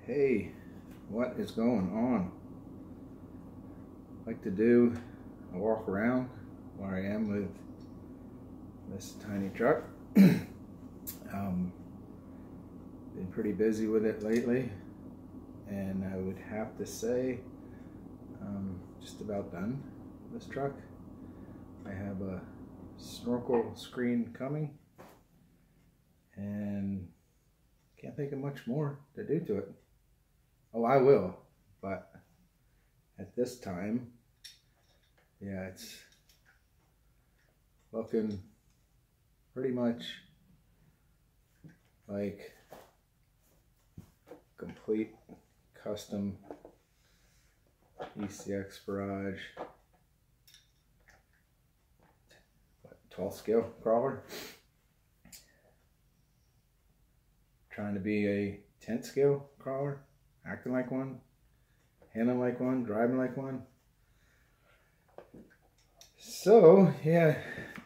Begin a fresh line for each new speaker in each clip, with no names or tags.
Hey, what is going on? I like to do a walk around where I am with this tiny truck. Been pretty busy with it lately, and I would have to say I'm just about done with this truck. I have a snorkel screen coming and can't think of much more to do to it. Oh, I will, but at this time, yeah, it's looking pretty much like complete custom ECX Barrage 12 scale crawler. Trying to be a 10 scale crawler, acting like one, handling like one, driving like one. So yeah,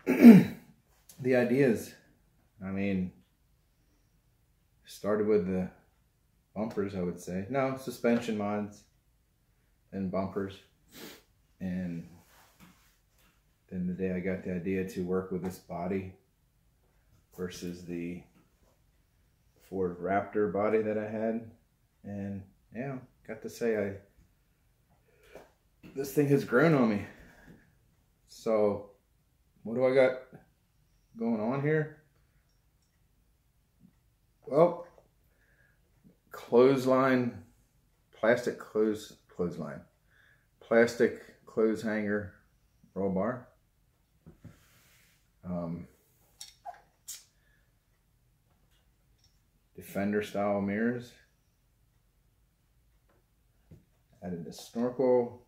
the ideas, I mean, started with the bumpers, I would say. No, suspension mods and bumpers. And then the day I got the idea to work with this body versus the Ford Raptor body that I had. And yeah, got to say, this thing has grown on me. So what do I got going on here? Well, clothesline, plastic clothesline, plastic clothes hanger roll bar. Defender style mirrors. Added the snorkel.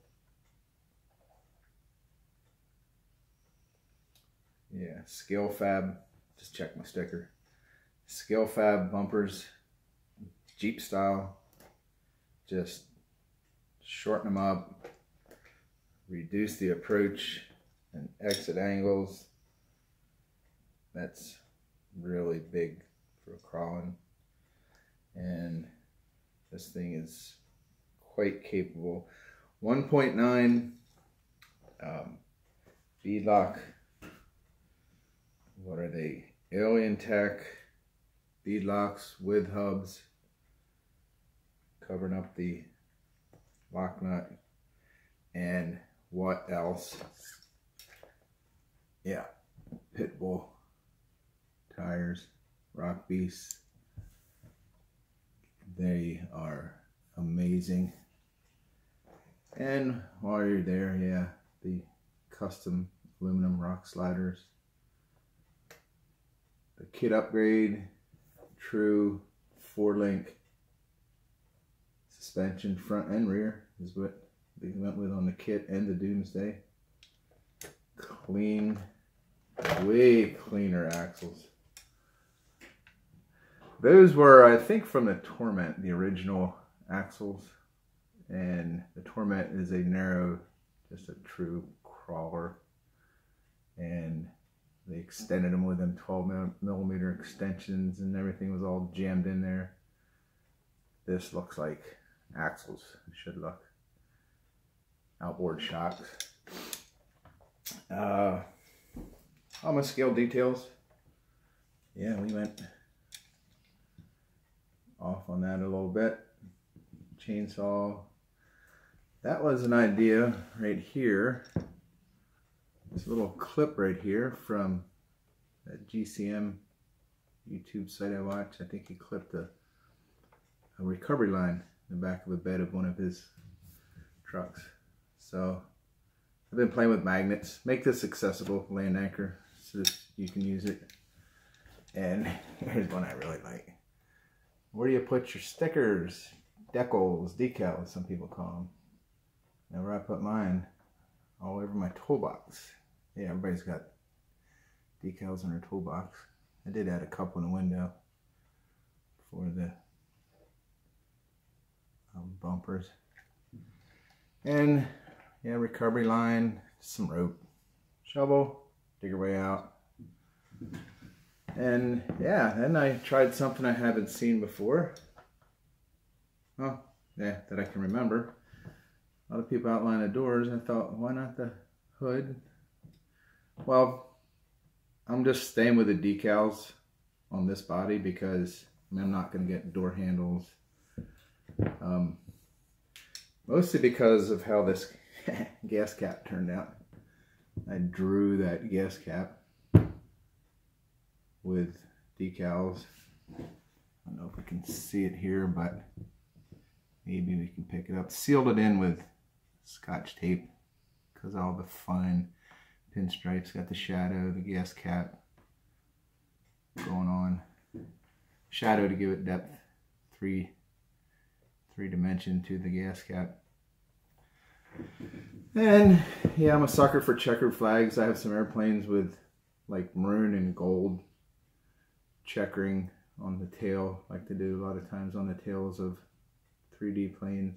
Yeah, Scale Fab, just check my sticker. Scale Fab bumpers, Jeep style. Just shorten them up, reduce the approach and exit angles. That's really big for crawling. And this thing is quite capable. 1.9 beadlock. What are they? Alien Tech beadlocks with hubs, covering up the lock nut. And what else? Yeah, Pitbull tires, Rock Beast. They are amazing. And while you're there, yeah, the custom aluminum rock sliders. The kit upgrade, true 4-link suspension front and rear is what they went with on the kit and the Doomsday. Clean, way cleaner axles. Those were, I think, from the Torment, the original axles. And the Torment is a narrow, just a true crawler. And they extended them with them 12mm extensions, and everything was all jammed in there. This looks like axles. It should look. Outboard shocks. All my scale details. Yeah, we went off on that a little bit. Chainsaw. That was an idea right here. This little clip right here from that GCM YouTube site I watched. I think he clipped a recovery line in the back of a bed of one of his trucks. So I've been playing with magnets. Make this accessible, land anchor, so that you can use it. And here's one I really like. Where do you put your stickers? Decals, decals, some people call them. Whenever I put mine, all over my toolbox. Yeah, everybody's got decals in their toolbox. I did add a couple in the window for the bumpers. And yeah, recovery line, some rope, shovel, dig your way out. And yeah, then I tried something I haven't seen before. well, yeah, that I can remember. A lot of people outline the doors. I thought, why not the hood? Well, I'm just staying with the decals on this body because I'm not going to get door handles. Mostly because of how this gas cap turned out. I drew that gas cap with decals. I don't know if we can see it here, but maybe we can pick it up. Sealed it in with Scotch tape because all the fine pinstripes, got the shadow, the gas cap going on. Shadow to give it depth, three dimension to the gas cap. And yeah, I'm a sucker for checkered flags. I have some airplanes with like maroon and gold checkering on the tail, like to do a lot of times on the tails of 3D planes.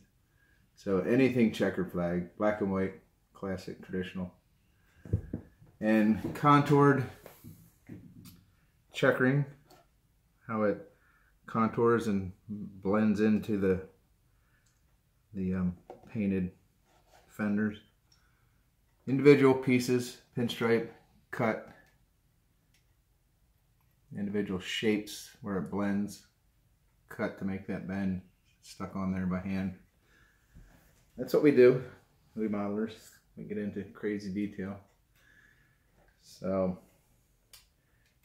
So anything checkered flag, black and white, classic, traditional. And contoured checkering, how it contours and blends into the painted fenders. Individual pieces, pinstripe, cut, individual shapes where it blends, cut to make that bend, stuck on there by hand. That's what we do, we modelers. We get into crazy detail. So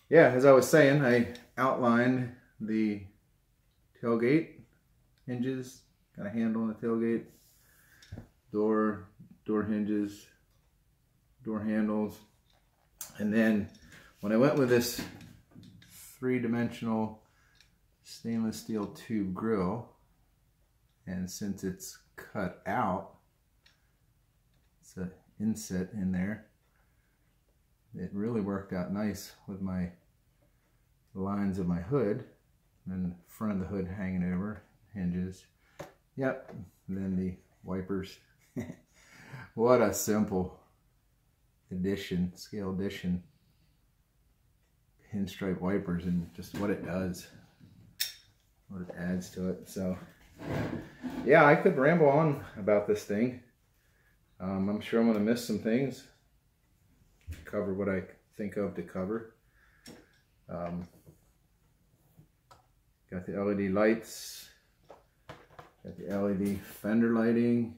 yeah, as I was saying, I outlined the tailgate hinges, got a handle on the tailgate, door hinges, door handles. And then when I went with this 3-dimensional stainless steel tube grill, and since it's cut out, it's an inset in there, it really worked out nice with my lines of my hood, and the front of the hood hanging over, hinges. Yep, and then the wipers. What a simple addition, scale addition. Pinstripe wipers and just what it does, what it adds to it. So yeah, I could ramble on about this thing. I'm sure I'm going to miss some things. Cover what I think of to cover. Got the LED lights, got the LED fender lighting,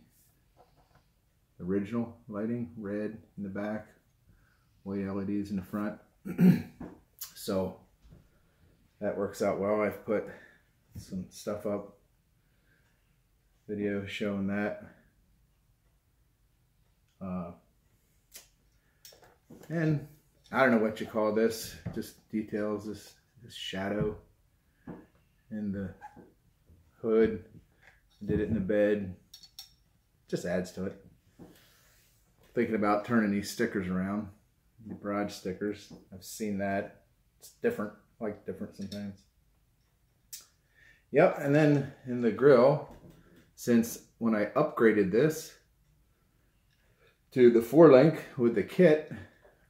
original lighting, red in the back, white LEDs in the front. So that works out well. I've put some stuff up, video showing that. And I don't know what you call this, just details, this shadow in the hood. Did it in the bed, just adds to it. Thinking about turning these stickers around, the barrage stickers. I've seen that. It's different, like different sometimes. Yep, and then in the grill, since when I upgraded this to the 4-link with the kit,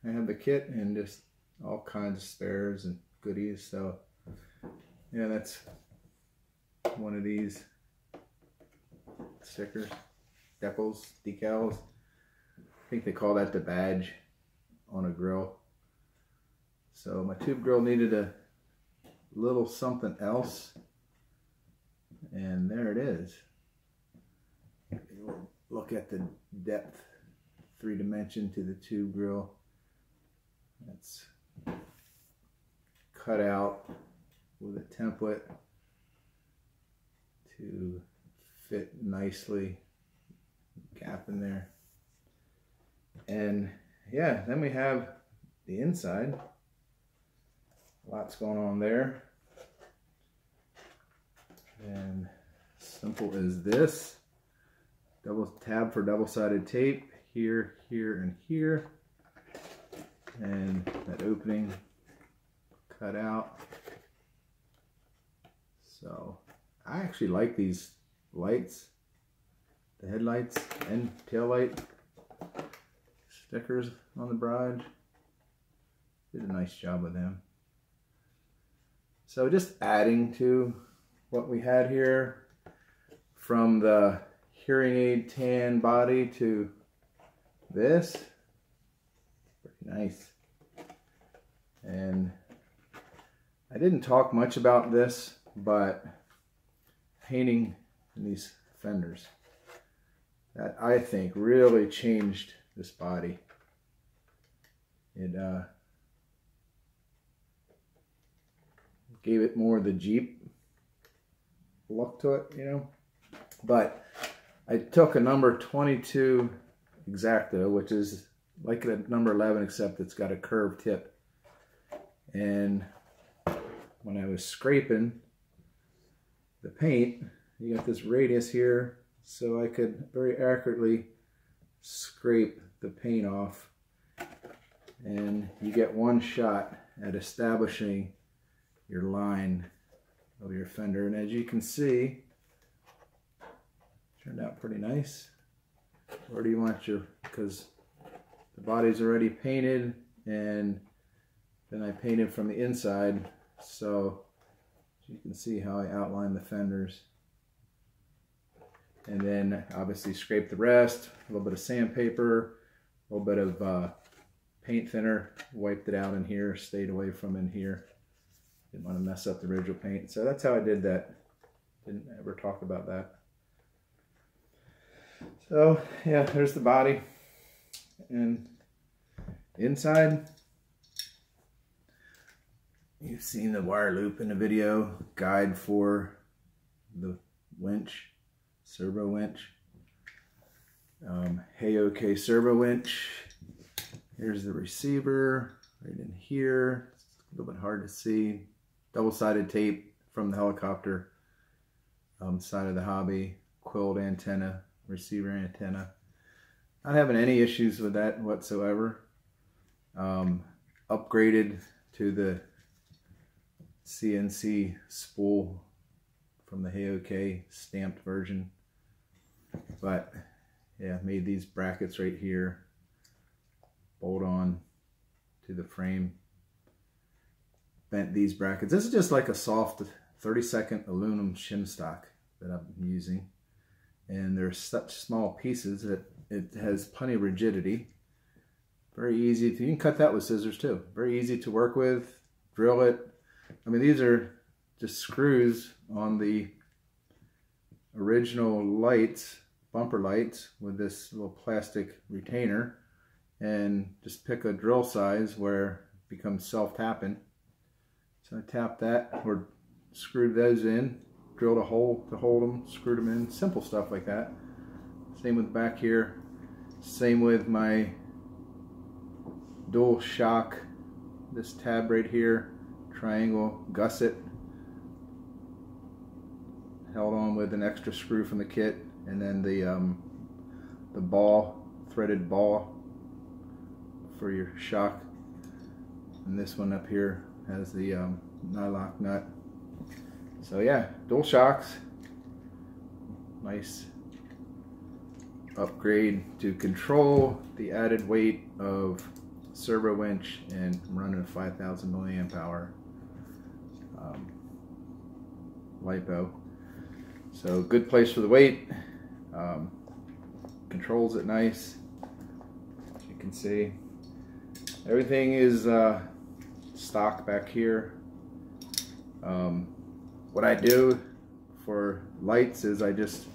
I have the kit and just all kinds of spares and goodies. So yeah, that's one of these stickers, decals, decals. I think they call that the badge on a grill. So my tube grill needed a little something else, and there it is. Look at the depth, 3 dimension to the tube grill. That's cut out with a template to fit nicely, gap in there. And yeah, then we have the inside. Lots going on there. And simple as this. Double tab for double-sided tape here, here, and here. And that opening cut out. So I actually like these lights, the headlights and tail light stickers on the Barrage. Did a nice job with them. So just adding to what we had here. from the hearing aid tan body to this. Pretty nice. And I didn't talk much about this, but painting these fenders, that I think really changed this body. It gave it more of the Jeep look to it, you know. But I took a number 22 Exacto, which is like a number 11 except it's got a curved tip. And when I was scraping the paint, you got this radius here, so I could very accurately scrape the paint off. And you get one shot at establishing your line of your fender. And as you can see, turned out pretty nice. Where do you want your, because the body's already painted, and then I painted from the inside, so you can see how I outlined the fenders. And then obviously scrape the rest, a little bit of sandpaper, a little bit of paint thinner, wiped it out in here, stayed away from in here. Didn't want to mess up the original paint. So that's how I did that. Didn't ever talk about that. So yeah, there's the body. And inside, you've seen the wire loop in the video, guide for the winch, servo winch. Hey OK servo winch. Here's the receiver right in here. It's a little bit hard to see. Double-sided tape from the helicopter side of the hobby. Quilled antenna, receiver antenna. Not having any issues with that whatsoever. Upgraded to the CNC spool from the Hey OK stamped version. But yeah, made these brackets right here. Bolt on to the frame. Bent these brackets. This is just like a soft 32nd aluminum shim stock that I'm using. And they're such small pieces that it has plenty of rigidity. Very easy to, you can cut that with scissors too. Very easy to work with, drill it. I mean, these are just screws on the original lights, bumper lights, with this little plastic retainer. And just pick a drill size where it becomes self-tapping. So I tapped that, or screwed those in, drilled a hole to hold them, screwed them in, simple stuff like that. Same with back here. Same with my dual shock, this tab right here, triangle gusset, held on with an extra screw from the kit, and then the ball, threaded ball for your shock. And this one up here has the nylock nut. So yeah, dual shocks. Nice upgrade to control the added weight of servo winch, and I'm running a 5,000 milliamp hour LiPo. So good place for the weight. Controls it nice. As you can see, everything is stock back here. What I do for lights is I just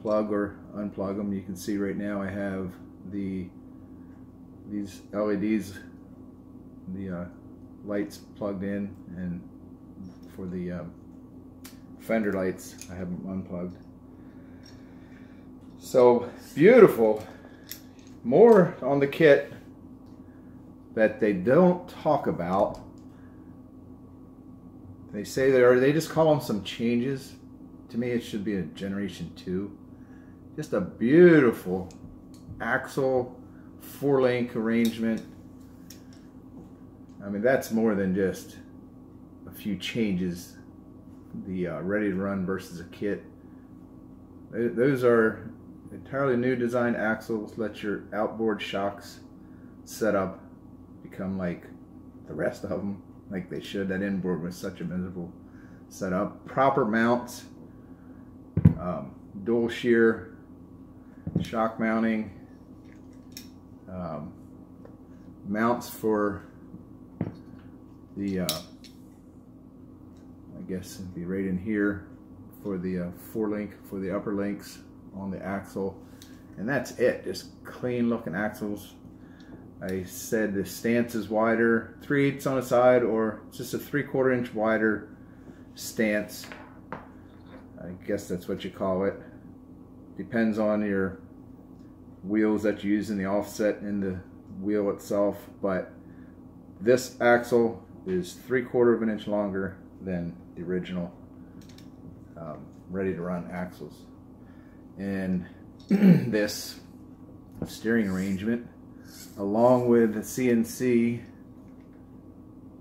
plug or unplug them. You can see right now I have these LEDs, the lights plugged in, and for the fender lights I have them unplugged. So beautiful. More on the kit that they don't talk about. They say they just call them some changes. To me, it should be a generation 2. Just a beautiful axle 4-link arrangement. I mean, that's more than just a few changes. The ready to run versus a kit. Those are entirely new design axles. Let your outboard shocks setup become like the rest of them, like they should. That inboard was such a miserable setup. Proper mounts. dual shear shock mounting, mounts for the I guess it'd be right in here for the four-link, for the upper links on the axle, and that's it. Just clean looking axles. I said the stance is wider, 3/8 on the side, or just a 3/4 inch wider stance. I guess that's what you call it. Depends on your wheels that you use in the offset and the wheel itself, but this axle is 3/4 inch longer than the original ready to run axles. And this steering arrangement, along with the CNC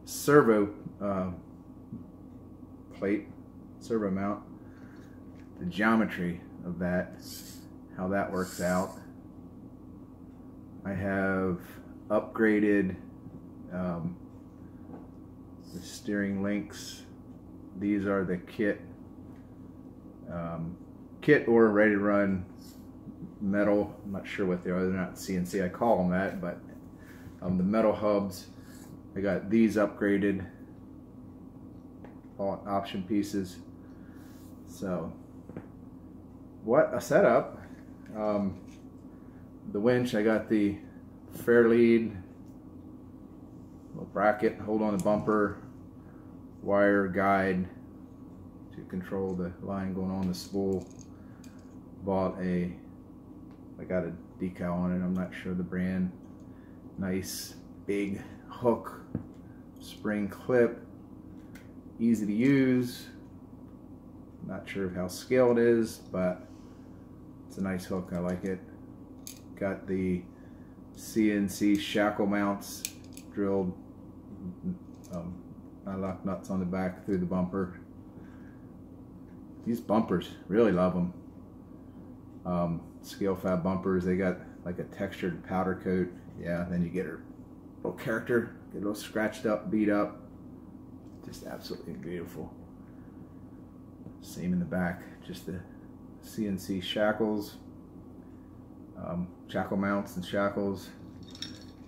servo plate, servo mount, the geometry of that, how that works out. I have upgraded the steering links. These are the kit or ready to run metal. I'm not sure what they are. They're not CNC. I call them that, but the metal hubs. I got these upgraded, all option pieces. So what a setup. The winch, I got the fair lead, little bracket, hold on the bumper, wire guide to control the line going on the spool. I got a decal on it, I'm not sure the brand. Nice big hook, spring clip, easy to use. Not sure how scaled it is, but it's a nice hook, I like it. Got the CNC shackle mounts drilled. I lock nuts on the back through the bumper. These bumpers, really love them. Scale fab bumpers, they got like a textured powder coat. Yeah, then you get a little character, get a little scratched up, beat up. Just absolutely beautiful. Same in the back, just the CNC shackles, shackle mounts and shackles.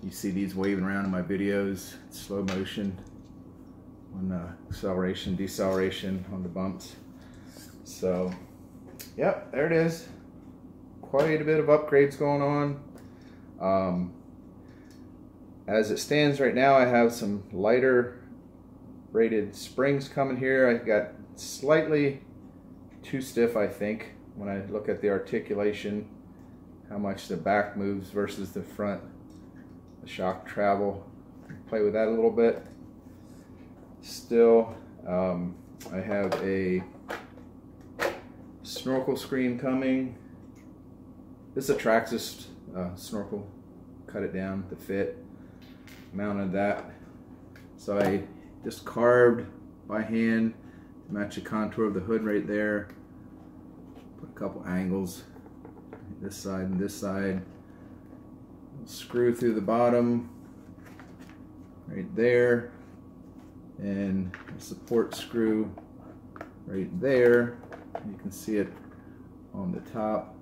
You see these waving around in my videos, slow motion on acceleration, deceleration on the bumps. So, yep, there it is. Quite a bit of upgrades going on. As it stands right now, I have some lighter rated springs coming here. I got slightly too stiff, I think, when I look at the articulation, how much the back moves versus the front, the shock travel. Play with that a little bit. Still, I have a snorkel screen coming. This is a Traxxas snorkel, cut it down to fit, mounted that. So I just carved by hand to match the contour of the hood right there. Put a couple angles, this side and this side. Screw through the bottom, right there, and a support screw right there. You can see it on the top,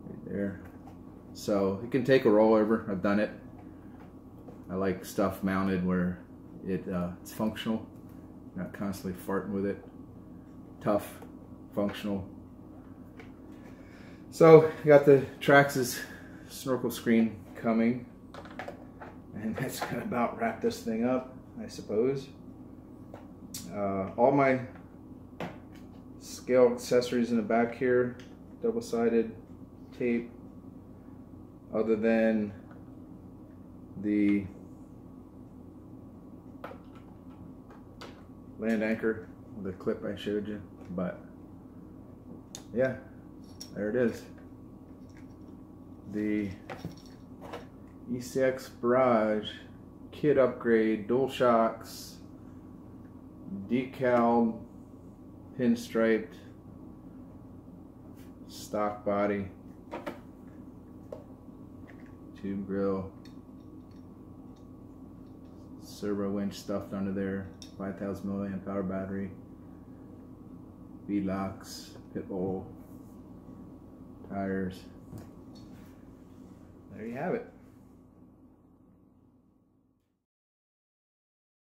right there. So you can take a rollover. I've done it. I like stuff mounted where it's functional, not constantly farting with it. Tough, functional. So I got the Traxxas snorkel screen coming, and that's gonna about wrap this thing up, I suppose. All my scale accessories in the back here, double-sided tape, other than the land anchor, the clip I showed you. But yeah, there it is. The ECX Barrage kit upgrade, dual shocks, decaled, pinstriped, stock body, tube grill, servo winch stuffed under there, 5,000 milliamp hour battery. beadlocks, pit bowl, tires. There you have it.